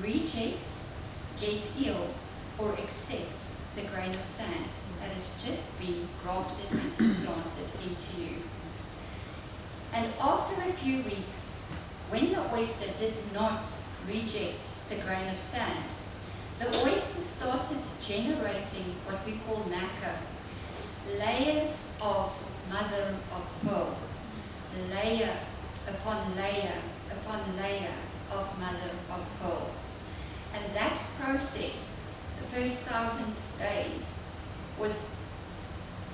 reject, get ill, or accept the grain of sand that has just been grafted and implanted into you. And after a few weeks, when the oyster did not reject the grain of sand, the oyster started generating what we call nacre, layers of mother of pearl, layer upon layer upon layer of mother of pearl. And that process, the first 1,000 days, was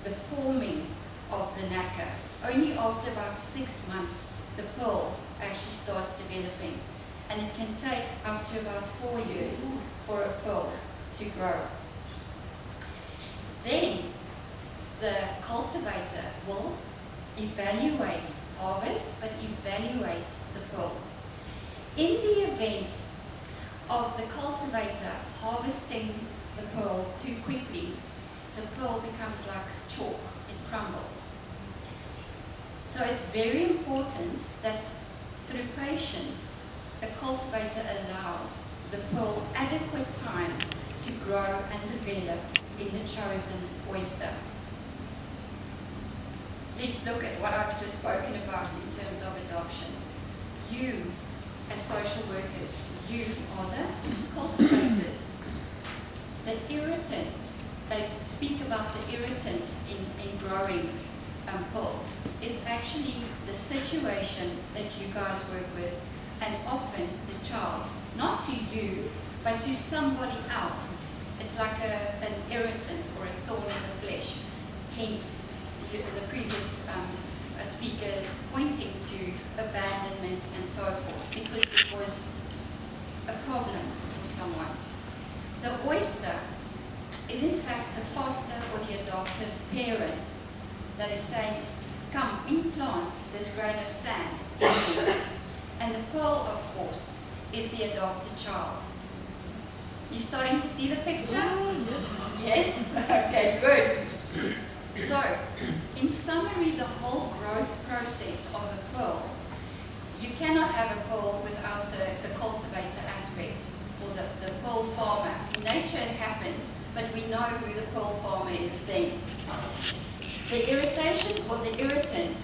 the forming of the nacre. Only after about 6 months, the pearl actually starts developing. And it can take up to about 4 years for a pearl to grow. Then, the cultivator will evaluate, harvest, but evaluate the pearl. In the event of the cultivator harvesting the pearl too quickly, the pearl becomes like chalk, it crumbles. So it's very important that through patience, the cultivator allows the pearl adequate time to grow and develop in the chosen oyster. Let's look at what I've just spoken about in terms of adoption. You, as social workers, you are the cultivators. The irritant, they speak about the irritant in growing pearls, is actually the situation that you guys work with, and often the child, not to you, but to somebody else. It's like an irritant or a thorn in the flesh. Hence, the previous speaker pointing to abandonments and so forth, because it was a problem for someone. The oyster is in fact the foster or the adoptive parent that is saying, come, implant this grain of sand in me. And the pearl, of course, is the adopted child. You starting to see the picture? Oh, yes. Yes? Okay, good. So, in summary, the whole growth process of a pearl, you cannot have a pearl without the cultivator aspect, or the pearl farmer. In nature it happens, but we know who the pearl farmer is then. The irritation or the irritant,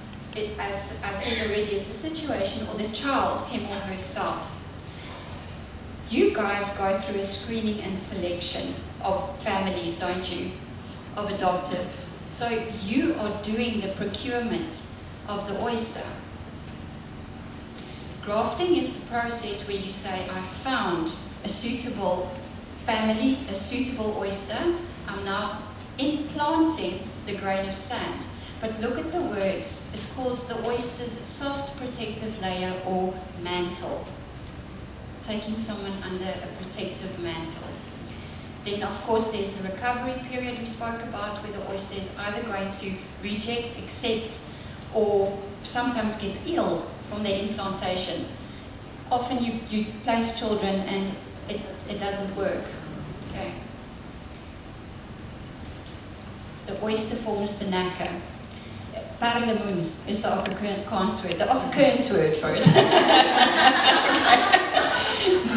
as I said already, is the situation or the child, him or herself. You guys go through a screening and selection of families, don't you? Of adoptive. So you are doing the procurement of the oyster. Grafting is the process where you say, I found a suitable family, a suitable oyster. I'm now implanting the grain of sand. But look at the words. It's called the oyster's soft protective layer or mantle. Taking someone under a protective mantle. Then, of course, there's the recovery period we spoke about, where the oyster is either going to reject, accept, or sometimes get ill from their implantation. Often you place children and it doesn't work. Okay. The oyster forms the nacre. Parlemoen is the Afrikaans word, the Afrikaans word for it.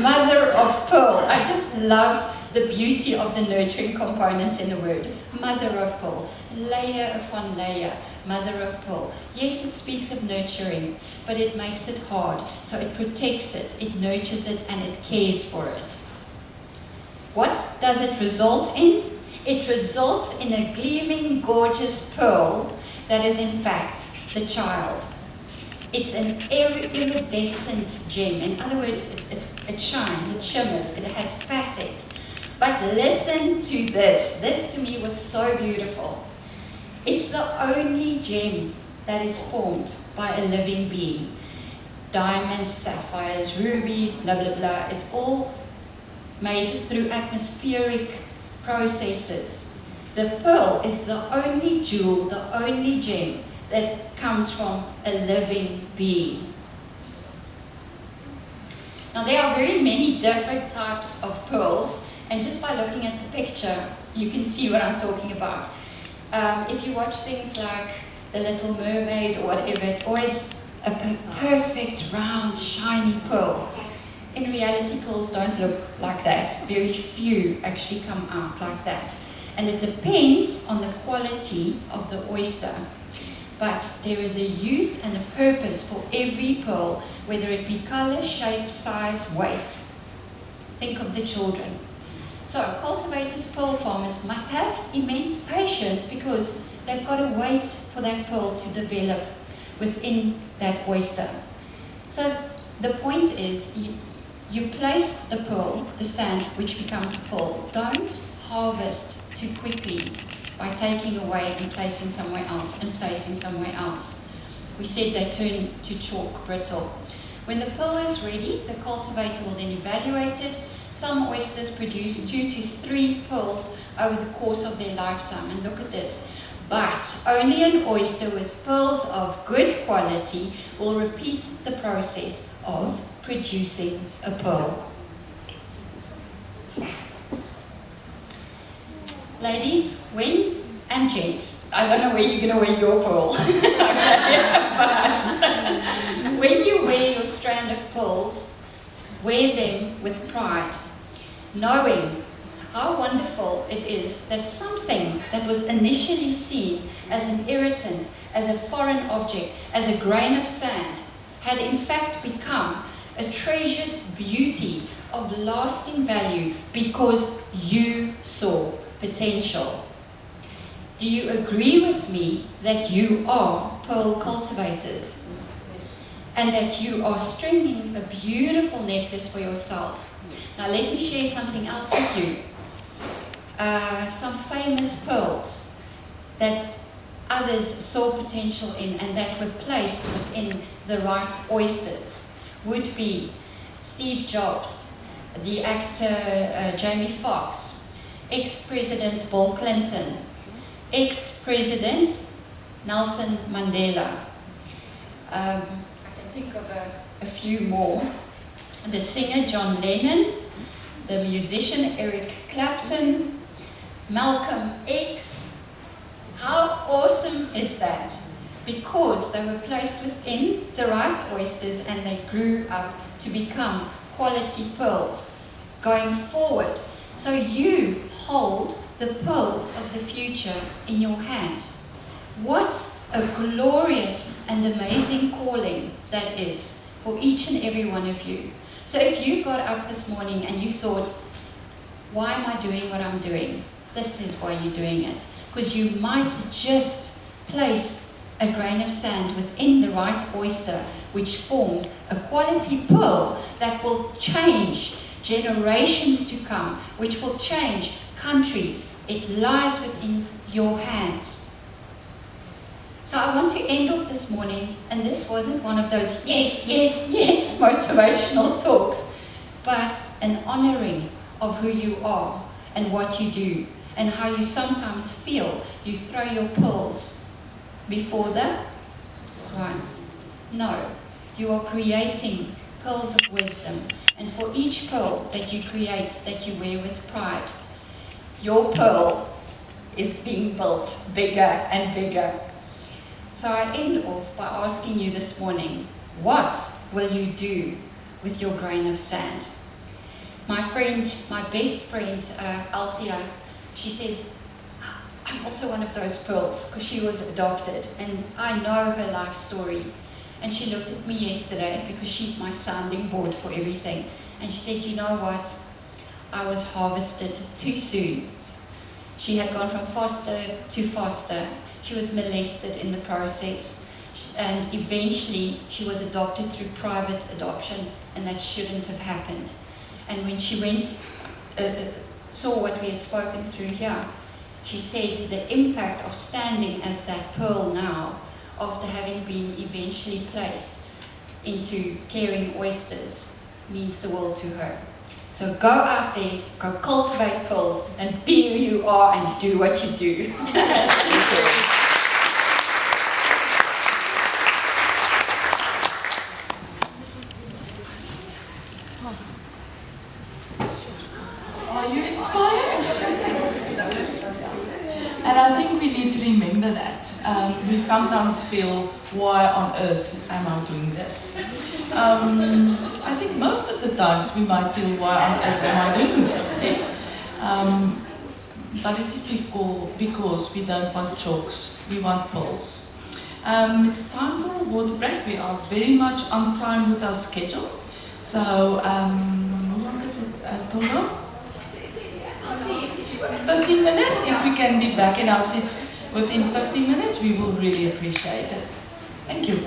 Mother of pearl. I just love the beauty of the nurturing components in the word. Mother of pearl. Layer upon layer. Mother of pearl. Yes, it speaks of nurturing, but it makes it hard. So it protects it, it nurtures it, and it cares for it. What does it result in? It results in a gleaming, gorgeous pearl that is in fact the child. It's an iridescent gem. In other words, it shines, it shimmers, it has facets. But listen to this. This to me was so beautiful. It's the only gem that is formed by a living being. Diamonds, sapphires, rubies, blah, blah, blah, is all made through atmospheric processes. The pearl is the only jewel, the only gem that comes from a living being. Now there are very many different types of pearls, and just by looking at the picture, you can see what I'm talking about. If you watch things like The Little Mermaid or whatever, it's always a perfect, round, shiny pearl. In reality, pearls don't look like that. Very few actually come out like that. And it depends on the quality of the oyster. But there is a use and a purpose for every pearl, whether it be color, shape, size, weight. Think of the children. So cultivators, pearl farmers must have immense patience because they've got to wait for that pearl to develop within that oyster. So the point is, you place the pearl, the sand, which becomes the pearl. Don't harvest too quickly by taking away and placing somewhere else and placing somewhere else. We said they turn to chalk, brittle. When the pearl is ready, the cultivator will then evaluate it. Some oysters produce 2 to 3 pearls over the course of their lifetime. And look at this. But only an oyster with pearls of good quality will repeat the process of producing a pearl. Ladies, and gents, I don't know where you're going to wear your pearl, but when you wear your strand of pearls, wear them with pride, knowing how wonderful it is that something that was initially seen as an irritant, as a foreign object, as a grain of sand, had in fact become a treasured beauty of lasting value because you saw potential. Do you agree with me that you are pearl cultivators and that you are stringing a beautiful necklace for yourself? Now let me share something else with you. Some famous pearls that others saw potential in and that were placed within the right oysters would be Steve Jobs, the actor Jamie Foxx, ex-President Bill Clinton, ex-President Nelson Mandela. I can think of a few more. The singer John Lennon, the musician Eric Clapton, Malcolm X. How awesome is that? Because they were placed within the right oysters and they grew up to become quality pearls going forward. So you hold the pearls of the future in your hand. What a glorious and amazing calling that is for each and every one of you. So if you got up this morning and you thought, why am I doing what I'm doing? This is why you're doing it. Because you might just place a grain of sand within the right oyster, which forms a quality pearl that will change generations to come, which will change countries. It lies within your hands. So I want to end off this morning, and this wasn't one of those yes, yes, yes motivational talks, but an honoring of who you are and what you do, and how you sometimes feel you throw your pearls before the swines. No, you are creating pearls of wisdom, and for each pearl that you create, that you wear with pride, your pearl is being built bigger and bigger. So I end off by asking you this morning, what will you do with your grain of sand? My friend, my best friend, Alcia, she says, I'm also one of those pearls, because she was adopted, and I know her life story. And she looked at me yesterday, because she's my sounding board for everything, and she said, you know what? I was harvested too soon. She had gone from foster to foster. She was molested in the process, and eventually she was adopted through private adoption, and that shouldn't have happened. And when she went, saw what we had spoken through here, she said the impact of standing as that pearl now, after having been eventually placed into caring oysters, means the world to her. So go out there, go cultivate pearls, and be who you are and do what you do. Are you inspired? And I think we need to remember that. We sometimes feel, why on earth am I doing this? I think most of the times we might feel, why on earth am I doing this? Eh? But it is because we don't want chalks, we want pills. It's time for a water break. We are very much on time with our schedule. So, how long is it, Tono? 15 minutes. If we can be back in our seats within 15 minutes, we will really appreciate it. Thank you.